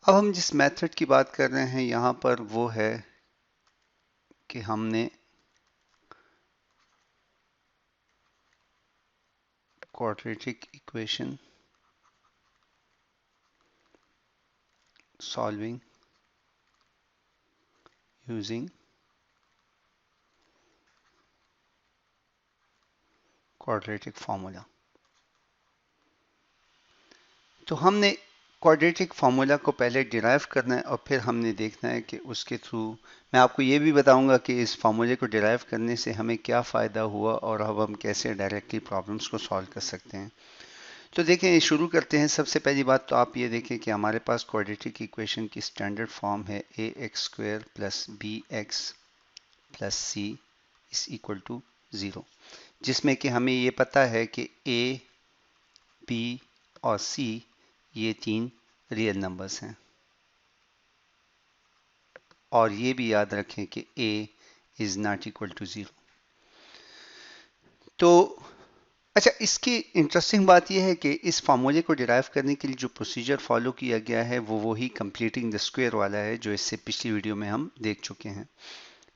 अब हम जिस मेथड की बात कर रहे हैं यहाँ पर वो है कि हमने quadratic equation solving using quadratic formula. तो हमने क्वाड्रेटिक फार्मूला को पहले डिराइव करना है और फिर हमने देखना है कि उसके थ्रू मैं आपको ये भी बताऊंगा कि इस फार्मूले को डिराइव करने से हमें क्या फ़ायदा हुआ और अब हम कैसे डायरेक्टली प्रॉब्लम्स को सॉल्व कर सकते हैं। तो देखें, शुरू करते हैं। सबसे पहली बात तो आप ये देखें कि हमारे पास क्वाड्रेटिक इक्वेशन की स्टैंडर्ड फॉर्म है a x square plus B x plus C is equal to 0, जिसमें कि हमें ये पता है कि ए बी और सी ये तीन रियल नंबर्स हैं और ये भी याद रखें कि a is not equal to 0। तो अच्छा, इसकी इंटरेस्टिंग बात यह है कि इस फार्मूले को डिराइव करने के लिए जो प्रोसीजर फॉलो किया गया है वो वही कंप्लीटिंग द स्क्वायर वाला है जो इससे पिछली वीडियो में हम देख चुके हैं।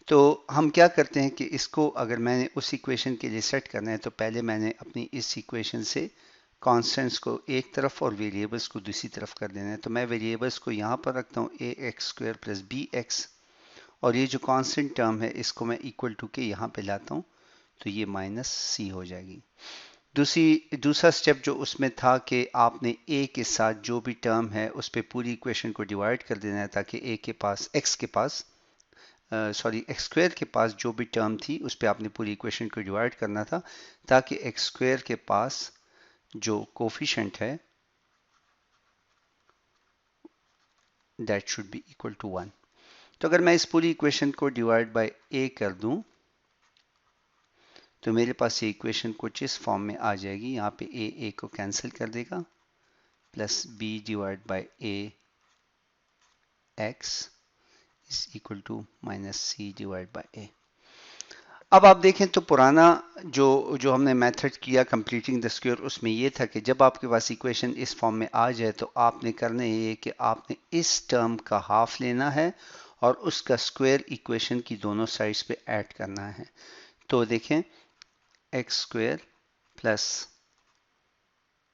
तो हम क्या करते हैं कि इसको अगर मैंने उस इक्वेशन के लिए सेट करना है तो पहले मैंने अपनी इस इक्वेशन से कॉन्स्टेंट्स को एक तरफ और वेरिएबल्स को दूसरी तरफ कर देना है। तो मैं वेरिएबल्स को यहाँ पर रखता हूँ a x square plus B x, और ये जो कांस्टेंट टर्म है इसको मैं इक्वल टू के यहाँ पे लाता हूँ, तो ये माइनस सी हो जाएगी। दूसरा स्टेप जो उसमें था कि आपने a के साथ जो भी टर्म है उस पर पूरी इक्वेशन को डिवाइड कर देना है ताकि a के पास x के पास एक्स स्क्वायर के पास जो भी टर्म थी उस पर आपने पूरी इक्वेशन को डिवाइड करना था ताकि एक्स स्क्वायर के पास जो कोफिशिएंट है that should be equal to 1। तो अगर मैं इस पूरी इक्वेशन को डिवाइड बाय a कर दूं तो मेरे पास ये इक्वेशन कुछ इस फॉर्म में आ जाएगी। यहाँ पे a को कैंसिल कर देगा, plus b divide by a x is equal to minus C divide by a। अब आप देखें तो पुराना जो जो हमने मेथड किया कंप्लीटिंग द स्क्वायर, उसमें ये था कि जब आपके पास इक्वेशन इस फॉर्म में आ जाए तो आपने करना ये कि आपने इस टर्म का हाफ लेना है और उसका स्क्वायर इक्वेशन की दोनों साइड्स पे ऐड करना है। तो देखें, x square plus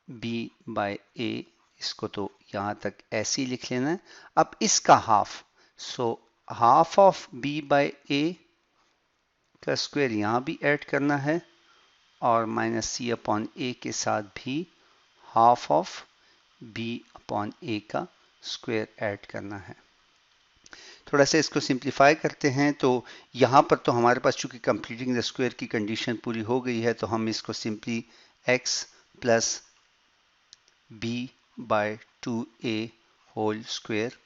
B by a, इसको तो यहाँ तक ऐसे ही लिख लेना है। अब इसका half, so half of b by a का स्क्वायर यहाँ भी ऐड करना है और माइनस सी अपॉन ए के साथ भी हाफ ऑफ बी अपॉन ए का स्क्वायर ऐड करना है। थोड़ा सा इसको सिंप्लीफाई करते हैं तो यहाँ पर तो हमारे पास चूंकि कंप्लीटिंग द स्क्वायर की कंडीशन पूरी हो गई है तो हम इसको simply x plus B by 2a whole square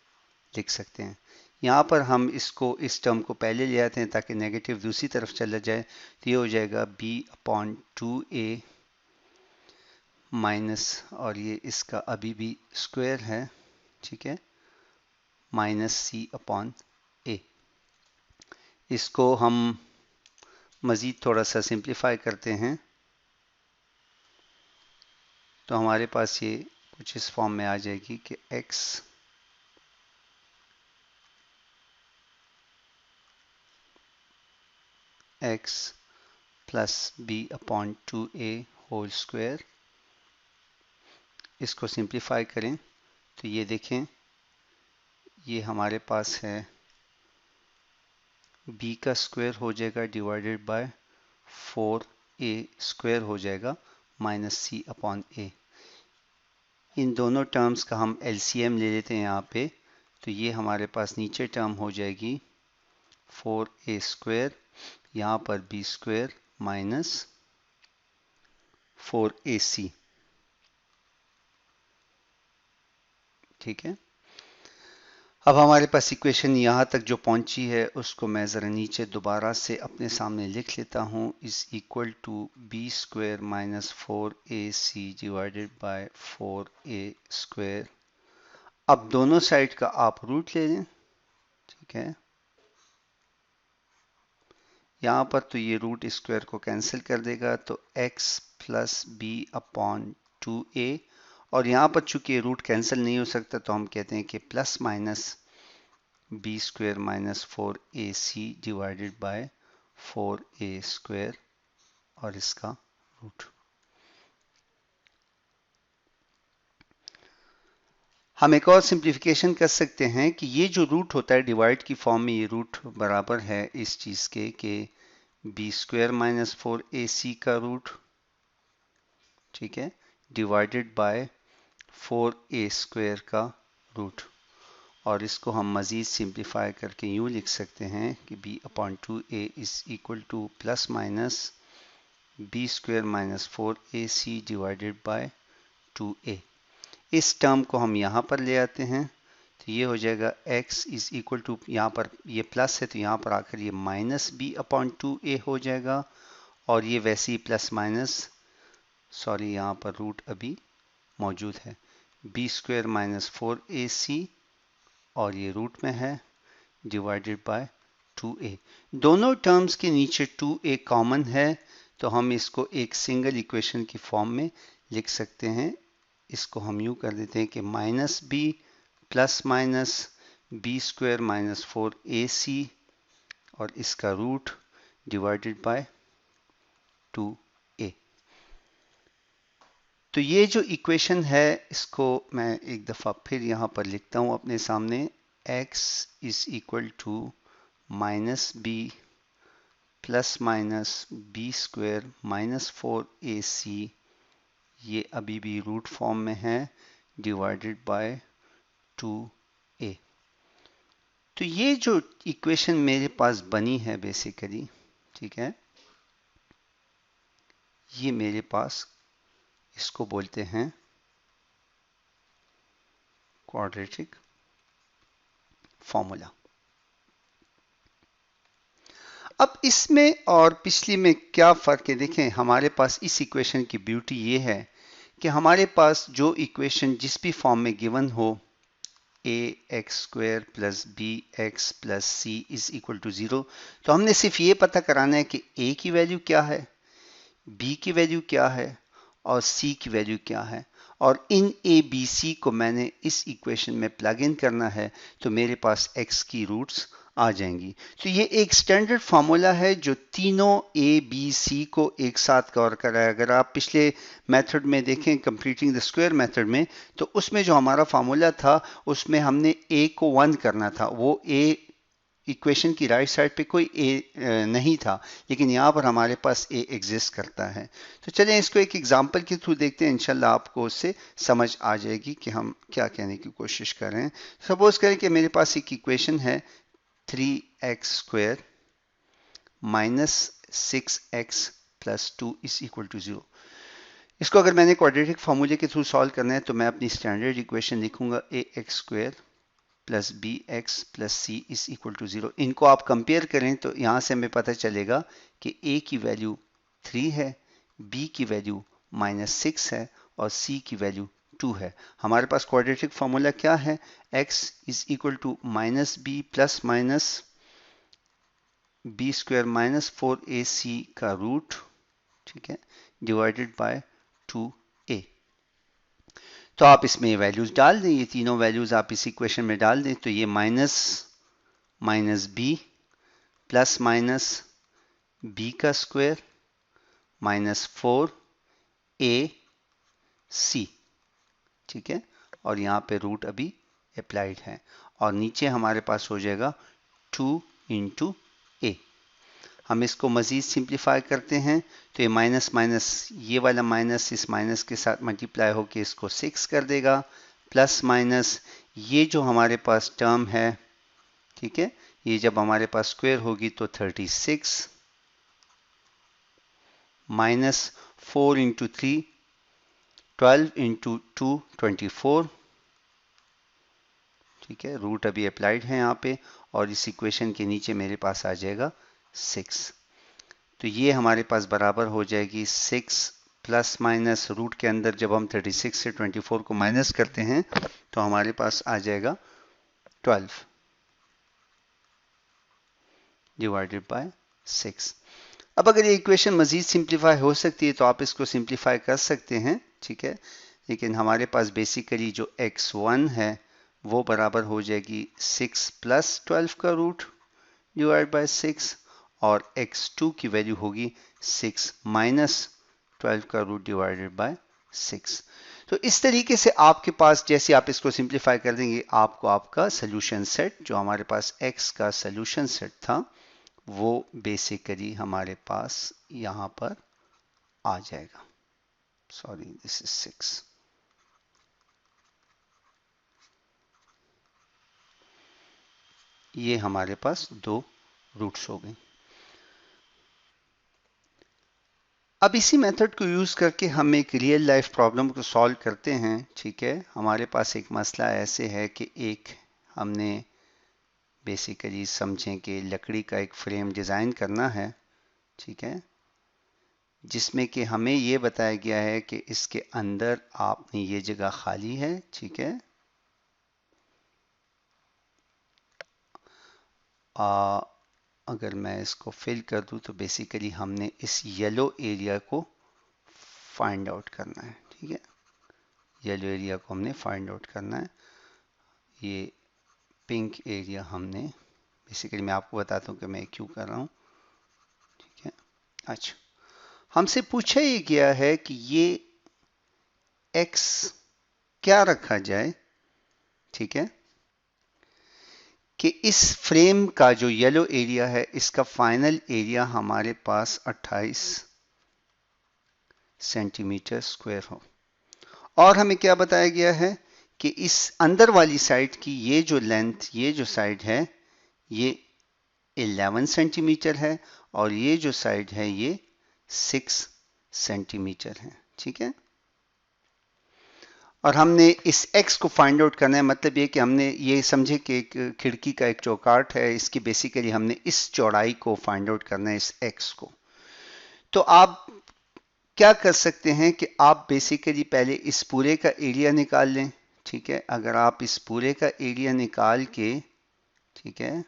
लिख सकते हैं। यहाँ पर हम इसको इस टर्म को पहले ले आते हैं ताकि नेगेटिव दूसरी तरफ चला जाए, तो ये हो जाएगा b अपॉन 2a माइनस, और ये इसका अभी भी स्क्वायर है, ठीक है, माइनस सी अपॉन ए। इसको हम मज़ीद थोड़ा सा सिंप्लीफाई करते हैं तो हमारे पास ये कुछ इस फॉर्म में आ जाएगी कि x plus B upon 2a whole square. इसको सिंप्लीफाई करें तो ये देखें, ये हमारे पास है b का स्क्वायर हो जाएगा डिवाइडेड बाय 4a स्क्वायर हो जाएगा माइनस सी अपॉन ए। इन दोनों टर्म्स का हम एलसीएम ले लेते हैं यहाँ पे, तो ये हमारे पास नीचे टर्म हो जाएगी 4a स्क्वायर, यहाँ पर b स्क्वायर माइनस 4ac, ठीक है। अब हमारे पास इक्वेशन यहाँ तक जो पहुंची है उसको मैं ज़रा नीचे दोबारा से अपने सामने लिख लेता हूँ, is equal to B square minus 4ac divided by 4a square. अब दोनों साइड का आप रूट ले लें, ठीक है। यहाँ पर तो ये रूट स्क्वायर को कैंसिल कर देगा, तो x plus B upon 2a, और यहाँ पर चूंकि रूट कैंसिल नहीं हो सकता तो हम कहते हैं कि plus minus B square minus 4ac divided by 4a square और इसका रूट। हम एक और सिंप्लीफिकेशन कर सकते हैं कि ये जो रूट होता है डिवाइड की फॉर्म में, ये रूट बराबर है इस चीज के कि बी स्क्वेयर माइनस 4ac का रूट, ठीक है, डिवाइडेड बाय 4a स्क्वेयर का रूट। और इसको हम मजीद सिंप्लीफाई करके यूं लिख सकते हैं कि b upon 2a is equal to plus minus B square minus 4ac divided by 2a। इस टर्म को हम यहाँ पर ले आते हैं तो ये हो जाएगा x इज इक्वल टू, यहाँ पर ये प्लस है तो यहाँ पर आकर ये माइनस बी अपॉन 2a हो जाएगा, और ये वैसे ही प्लस माइनस, सॉरी यहाँ पर रूट अभी मौजूद है, बी स्क्वेयर माइनस 4ac और ये रूट में है डिवाइडेड बाय 2a। दोनों टर्म्स के नीचे 2a कॉमन है तो हम इसको एक सिंगल इक्वेशन की फॉर्म में लिख सकते हैं। इसको हम यूं कर देते हैं कि minus B plus minus B square minus 4ac और इसका रूट डिवाइडेड बाय 2a। तो ये जो इक्वेशन है इसको मैं एक दफ़ा फिर यहाँ पर लिखता हूँ अपने सामने, x is equal to minus B plus minus B square minus 4ac, ये अभी भी रूट फॉर्म में है, डिवाइडेड बाय 2a। तो ये जो इक्वेशन मेरे पास बनी है बेसिकली, ठीक है, ये मेरे पास, इसको बोलते हैं क्वाड्रेटिक फॉर्मूला। अब इसमें और पिछली में क्या फ़र्क है, देखें हमारे पास इस इक्वेशन की ब्यूटी ये है कि हमारे पास जो इक्वेशन जिस भी फॉर्म में गिवन हो, ax square plus B x plus C is equal to 0, तो हमने सिर्फ ये पता कराना है कि a की वैल्यू क्या है, b की वैल्यू क्या है और c की वैल्यू क्या है, और इन a b c को मैंने इस इक्वेशन में प्लग इन करना है तो मेरे पास x की रूट्स आ जाएंगी। तो ये एक स्टैंडर्ड फार्मूला है जो तीनों a b c को एक साथ कवर कर रहा है। अगर आप पिछले मेथड में देखें कंप्लीटिंग द स्क्वायर मेथड में, तो उसमें जो हमारा फार्मूला था उसमें हमने a को 1 करना था, वो a इक्वेशन की राइट साइड पे कोई a नहीं था, लेकिन यहाँ पर हमारे पास a एग्जिस्ट करता है। तो चलें इसको एक एग्जांपल के थ्रू देखते हैं, इंशाल्लाह आपको उससे समझ आ जाएगी कि हम क्या कहने की कोशिश कर रहे हैं। सपोज करें कि मेरे पास एक इक्वेशन है 3x square minus 6x plus 2 is equal to 0। इसको अगर मैंने क्वाड्रेटिक फार्मूले के थ्रू सॉल्व करना है तो मैं अपनी स्टैंडर्ड इक्वेशन लिखूंगा ax square plus B x plus C is equal to 0। इनको आप कंपेयर करें तो यहाँ से हमें पता चलेगा कि a की वैल्यू 3 है, b की वैल्यू -6 है और c की वैल्यू 2 है। हमारे पास क्वाड्रेटिक फार्मूला क्या है, x is equal to minus B plus minus B square minus 4ac का रूट, ठीक है, डिवाइडेड बाय 2a। तो आप इसमें वैल्यूज डाल दें, ये तीनों वैल्यूज आप इस इक्वेशन में डाल दें तो ये minus minus B plus minus B का स्क्वायर माइनस 4ac, ठीक है, और यहाँ पे रूट अभी अप्लाइड है और नीचे हमारे पास हो जाएगा 2 इंटू ए। हम इसको मज़ीद सिंप्लीफाई करते हैं तो ये माइनस माइनस, ये वाला माइनस इस माइनस के साथ मल्टीप्लाई होकर इसको 6 कर देगा, प्लस माइनस ये जो हमारे पास टर्म है, ठीक है, ये जब हमारे पास स्क्वायर होगी तो 36 माइनस 4 इंटू 3 12 इंटू 2 24, ठीक है, रूट अभी अप्लाइड है यहाँ पे और इस इक्वेशन के नीचे मेरे पास आ जाएगा 6। तो ये हमारे पास बराबर हो जाएगी 6 प्लस माइनस रूट के अंदर जब हम 36 से 24 को माइनस करते हैं तो हमारे पास आ जाएगा 12 डिवाइडेड बाय 6। अब अगर ये इक्वेशन मजीद सिंप्लीफाई हो सकती है तो आप इसको सिंप्लीफाई कर सकते हैं, ठीक है, लेकिन हमारे पास बेसिकली जो x1 है वो बराबर हो जाएगी 6 प्लस 12 का रूट डिवाइड बाय 6, और x2 की वैल्यू होगी 6 माइनस 12 का रूट डिवाइडेड बाय 6। तो इस तरीके से आपके पास जैसे आप इसको सिंप्लीफाई कर देंगे, आपको आपका सोल्यूशन सेट, जो हमारे पास x का सोल्यूशन सेट था, वो बेसिकली हमारे पास यहां पर आ जाएगा। Sorry, this is 6। ये हमारे पास दो रूट्स हो गए। अब इसी मेथड को यूज करके हम एक रियल लाइफ प्रॉब्लम को सॉल्व करते हैं। ठीक है, हमारे पास एक मसला ऐसे है कि एक हमने बेसिकली समझें कि लकड़ी का एक फ्रेम डिज़ाइन करना है। ठीक है, जिसमें कि हमें ये बताया गया है कि इसके अंदर आपने ये जगह खाली है। ठीक है, अगर मैं इसको फिल कर दूं तो बेसिकली हमने इस येलो एरिया को फाइंड आउट करना है। ठीक है, येलो एरिया को हमने फाइंड आउट करना है। ये पिंक एरिया हमने बेसिकली, मैं आपको बताता हूँ कि मैं क्यों कर रहा हूँ। ठीक है, अच्छा, हमसे पूछा ये गया है कि ये x क्या रखा जाए। ठीक है, कि इस फ्रेम का जो येलो एरिया है, इसका फाइनल एरिया हमारे पास 28 सेंटीमीटर स्क्वायर हो, और हमें क्या बताया गया है कि इस अंदर वाली साइड की ये जो लेंथ, ये जो साइड है, ये 11 सेंटीमीटर है, और ये जो साइड है ये 6 सेंटीमीटर है। ठीक है, और हमने इस x को फाइंड आउट करना है। मतलब ये कि हमने ये समझे कि एक खिड़की का एक चौकाट है, इसकी बेसिकली हमने इस चौड़ाई को फाइंड आउट करना है, इस x को। तो आप क्या कर सकते हैं कि आप बेसिकली पहले इस पूरे का एरिया निकाल लें। ठीक है, अगर आप इस पूरे का एरिया निकाल के, ठीक है,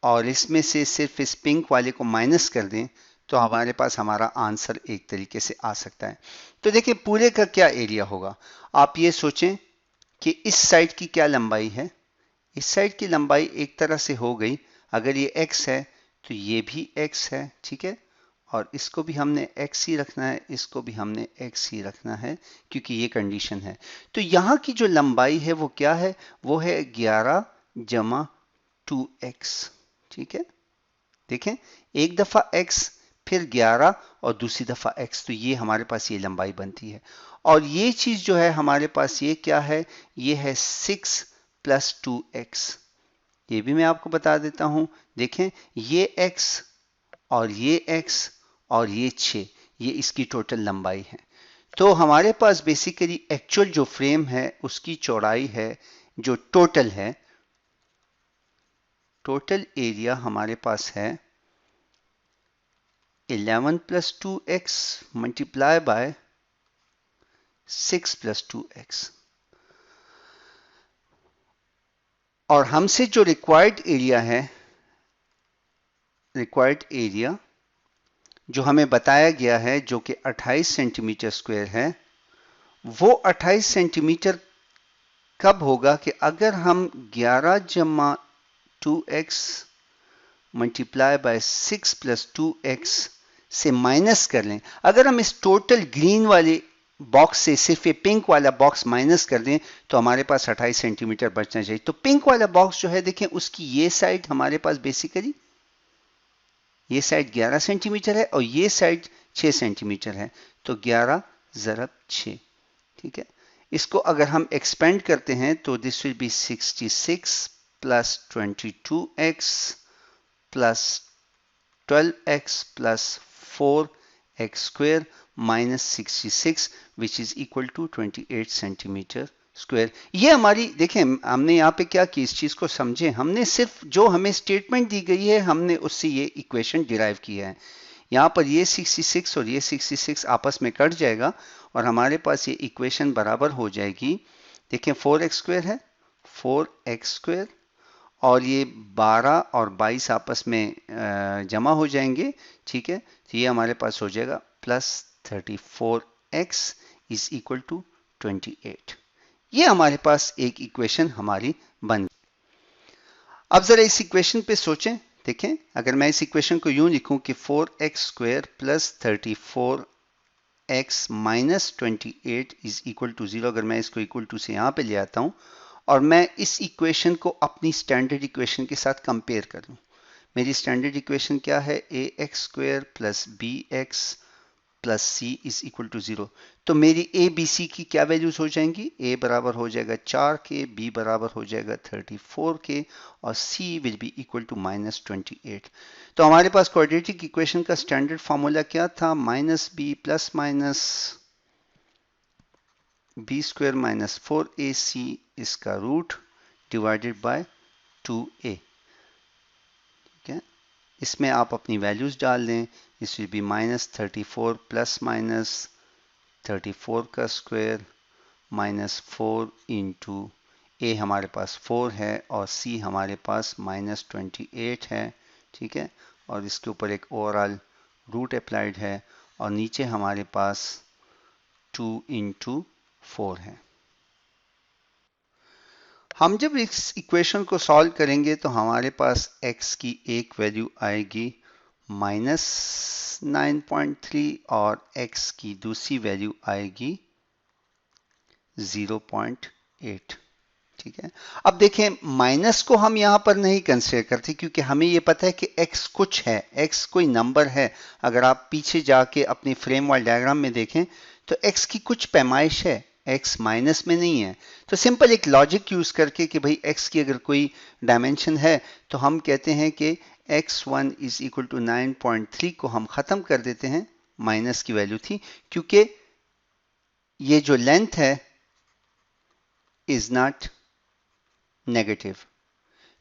और इसमें से सिर्फ इस पिंक वाले को माइनस कर दें, तो हमारे पास हमारा आंसर एक तरीके से आ सकता है। तो देखिए पूरे का क्या एरिया होगा। आप ये सोचें कि इस साइड की क्या लंबाई है। इस साइड की लंबाई एक तरह से हो गई, अगर ये x है तो ये भी x है। ठीक है, और इसको भी हमने x ही रखना है, इसको भी हमने x ही रखना है, क्योंकि ये कंडीशन है। तो यहाँ की जो लंबाई है वो क्या है, वो है 11 जमा 2x। ठीक है, देखें, एक दफा x, फिर 11 और दूसरी दफा x, तो ये हमारे पास ये लंबाई बनती है। और ये चीज जो है हमारे पास ये क्या है, ये है 6 प्लस 2x। ये भी मैं आपको बता देता हूं। देखें, ये x और ये x और ये 6, ये इसकी टोटल लंबाई है। तो हमारे पास बेसिकली एक्चुअल जो फ्रेम है उसकी चौड़ाई है, जो टोटल है, टोटल एरिया हमारे पास है 11 plus 2x multiply by 6 plus 2x। और हमसे जो रिक्वायर्ड एरिया है, रिक्वायर्ड एरिया जो हमें बताया गया है, जो कि 28 सेंटीमीटर स्क्वायर है, वो 28 सेंटीमीटर कब होगा कि अगर हम 11 जमा 2x multiply by 6 plus 2x से माइनस कर लें। अगर हम इस टोटल ग्रीन वाले बॉक्स से सिर्फ ये पिंक वाला बॉक्स माइनस कर दें, तो हमारे पास 28 सेंटीमीटर बचना चाहिए। तो पिंक वाला बॉक्स जो है, देखें, उसकी ये साइड हमारे पास बेसिकली, ये साइड 11 सेंटीमीटर है और ये साइड 6 सेंटीमीटर है। तो 11 ज़रब 6। ठीक है, इसको अगर हम एक्सपेंड करते हैं तो this will be 66 plus 22x plus 12x plus 4x square minus 66 which is equal to 28 centimetre square. ये हमारी, देखें, हमने यहाँ पे क्या की, इस चीज को समझें। हमने सिर्फ जो हमें स्टेटमेंट दी गई है, हमने उससे ये इक्वेशन डिराइव किया है। यहाँ पर ये 66 और ये 66 आपस में कट जाएगा और हमारे पास ये इक्वेशन बराबर हो जाएगी। देखें, 4x स्क्वायर है, 4x स्क्वायर, और ये 12 और 22 आपस में जमा हो जाएंगे। ठीक है, तो ये हमारे पास हो जाएगा plus x is equal to 28। ये हमारे पास एक इक्वेशन हमारी बन गई। अब जरा इस इक्वेशन पे सोचें, देखें अगर मैं इस इक्वेशन को यूं लिखूं कि 4x² plus 34x minus 28 is equal to 0, अगर मैं इसको इक्वल टू से यहां पे ले आता हूं और मैं इस इक्वेशन को अपनी स्टैंडर्ड इक्वेशन के साथ कंपेयर कर लूं, मेरी स्टैंडर्ड इक्वेशन क्या है, ax² plus bx plus c is equal to 0। तो मेरी a b c की क्या वैल्यूज हो जाएंगी, a बराबर हो जाएगा 4 के, b बराबर हो जाएगा 34 के और c will be equal to minus 28। तो हमारे पास क्वाड्रेटिक इक्वेशन का स्टैंडर्ड फार्मूला क्या था, minus B plus minus B square minus 4ac इसका रूट डिवाइडेड बाय 2a। ठीक है, इसमें आप अपनी वैल्यूज डाल दें, इस will be minus 34 plus minus 34 का स्क्वायर माइनस 4 इंटू ए हमारे पास 4 है और सी हमारे पास माइनस 28 है। ठीक है, और इसके ऊपर एक ओवरऑल रूट अप्लाइड है और नीचे हमारे पास 2 इंटू 4 है। हम जब इस इक्वेशन को सॉल्व करेंगे तो हमारे पास x की एक वैल्यू आएगी -9.3 और x की दूसरी वैल्यू आएगी 0.8। ठीक है, अब देखें माइनस को हम यहां पर नहीं कंसीडर करते क्योंकि हमें यह पता है कि x कुछ है, x कोई नंबर है। अगर आप पीछे जाके अपने फ्रेम वाले डायग्राम में देखें तो x की कुछ पैमाइश है, x माइनस में नहीं है। तो सिंपल एक लॉजिक यूज करके कि भाई x की अगर कोई डायमेंशन है तो हम कहते हैं कि x1 इज इक्वल टू 9.3 को हम खत्म कर देते हैं, माइनस की वैल्यू थी क्योंकि ये जो लेंथ है इज नॉट नेगेटिव,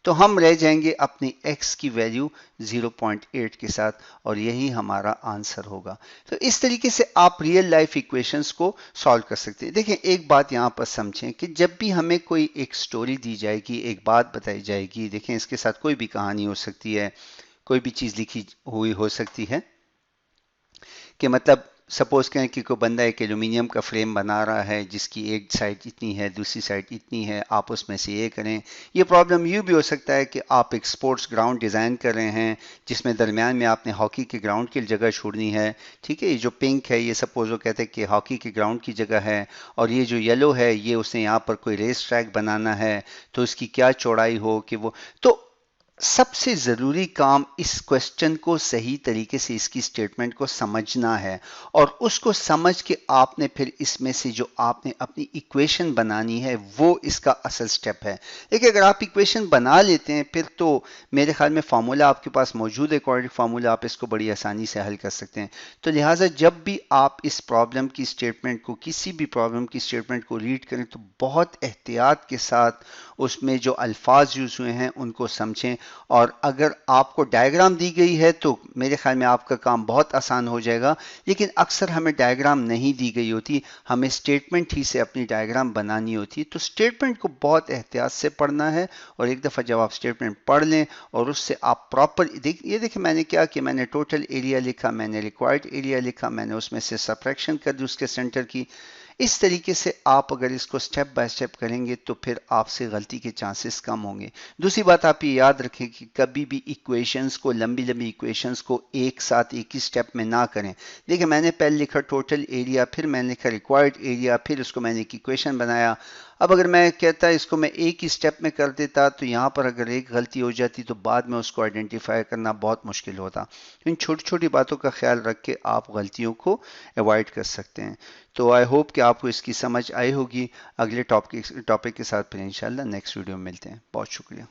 तो हम रह जाएंगे अपनी x की वैल्यू 0.8 के साथ और यही हमारा आंसर होगा। तो इस तरीके से आप रियल लाइफ इक्वेशंस को सॉल्व कर सकते हैं। देखें एक बात यहाँ पर समझें कि जब भी हमें कोई एक स्टोरी दी जाएगी, एक बात बताई जाएगी, देखें इसके साथ कोई भी कहानी हो सकती है, कोई भी चीज़ लिखी हुई हो सकती है कि मतलब सपोज करें कि कोई बंदा एक एल्यूमिनियम का फ्रेम बना रहा है जिसकी एक साइड इतनी है, दूसरी साइड इतनी है, आप उसमें से ये करें। ये प्रॉब्लम यूँ भी हो सकता है कि आप एक स्पोर्ट्स ग्राउंड डिज़ाइन कर रहे हैं जिसमें दरमियान में आपने हॉकी के ग्राउंड की जगह छोड़नी है। ठीक है, ये जो पिंक है ये सपोज वो कहते हैं कि हॉकी के ग्राउंड की जगह है और ये जो येलो है ये उसने यहाँ पर कोई रेस ट्रैक बनाना है, तो इसकी क्या चौड़ाई हो कि वो, तो सबसे ज़रूरी काम इस क्वेश्चन को सही तरीके से इसकी स्टेटमेंट को समझना है और उसको समझ के आपने फिर इसमें से जो आपने अपनी इक्वेशन बनानी है वो इसका असल स्टेप है। देखिए अगर आप इक्वेशन बना लेते हैं फिर तो मेरे ख्याल में फार्मूला आपके पास मौजूद है, क्वाड्रेटिक फार्मूला, आप इसको बड़ी आसानी से हल कर सकते हैं। तो लिहाजा जब भी आप इस प्रॉब्लम की स्टेटमेंट को, किसी भी प्रॉब्लम की स्टेटमेंट को रीड करें तो बहुत एहतियात के साथ उसमें जो अल्फाज यूज़ हुए हैं उनको समझें और अगर आपको डायग्राम दी गई है तो मेरे ख्याल में आपका काम बहुत आसान हो जाएगा। लेकिन अक्सर हमें डायग्राम नहीं दी गई होती, हमें स्टेटमेंट ही से अपनी डायग्राम बनानी होती है। तो स्टेटमेंट को बहुत एहतियात से पढ़ना है और एक दफ़ा जब आप स्टेटमेंट पढ़ लें और उससे आप प्रॉपर ये देखिए मैंने क्या किया, मैंने टोटल एरिया लिखा, मैंने रिक्वायर्ड एरिया लिखा, मैंने उसमें से सबट्रैक्शन कर दी उसके सेंटर की। इस तरीके से आप अगर इसको स्टेप बाय स्टेप करेंगे तो फिर आपसे गलती के चांसेस कम होंगे। दूसरी बात आप ये याद रखें कि कभी भी इक्वेशंस को, लंबी लंबी इक्वेशंस को एक साथ एक ही स्टेप में ना करें। देखिए मैंने पहले लिखा टोटल एरिया, फिर मैंने लिखा रिक्वायर्ड एरिया, फिर उसको मैंने एक इक्वेशन बनाया। अब अगर मैं कहता इसको मैं एक ही स्टेप में कर देता तो यहाँ पर अगर एक गलती हो जाती तो बाद में उसको आइडेंटिफाई करना बहुत मुश्किल होता। इन छोटी छोटी बातों का ख्याल रख के आप गलतियों को अवॉइड कर सकते हैं। तो आई होप कि आपको इसकी समझ आई होगी। अगले टॉपिक के साथ फिर इंशाल्लाह नेक्स्ट वीडियो में मिलते हैं। बहुत शुक्रिया।